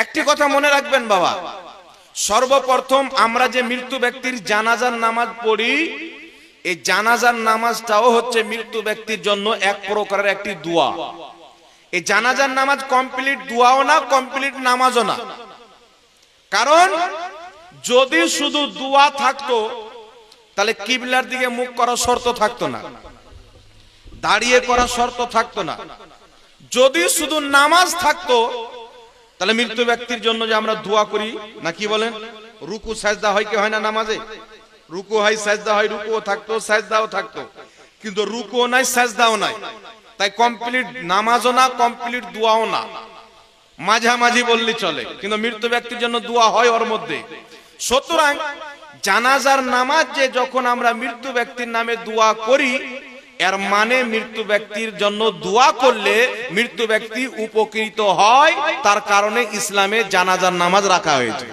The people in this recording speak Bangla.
একটি কথা মনে রাখবেন বাবা, সর্বপ্রথম আমরা যে মৃত্যু ব্যক্তির জানাজার নামাজ পড়ি, এই জানাজার নামাজটাও হচ্ছে মৃত্যু ব্যক্তির জন্য এক প্রকারের একটি দোয়া। এই জানাজার নামাজ কমপ্লিট দোয়াও না, কমপ্লিট নামাজও না। কারণ যদি শুধু দোয়া থাকতো তাহলে কিবলার দিকে মুখ করা শর্ত থাকতো না, দাঁড়িয়ে করা শর্ত থাকতো না। যদি শুধু নামাজ থাকতো তাহলে মৃত্যু ব্যক্তির জন্য যে আমরা দোয়া করি না, কি বলেন, রুকু সাজদা হয় কি হয় না নামাজে? রুকু হয়, সাজদা হয়, রুকুও থাকতো, সাজদাও থাকতো, কিন্তু রুকুও নাই, সাজদাও নাই। তাই কমপ্লিট নামাজও না, কমপ্লিট দোয়াও না, মাঝামাঝি বললে চলে। কিন্তু মৃত্যু ব্যক্তির জন্য দোয়া হয় ওর মধ্যে। সুতরাং জানাজার নামাজ যে যখন আমরা মৃত্যু ব্যক্তির নামে দোয়া করি, এর মানে মৃত্যু ব্যক্তির জন্য দোয়া করলে মৃত্যু ব্যক্তি উপকৃত হয়, তার কারণে ইসলামে জানাজার নামাজ রাখা হয়েছে।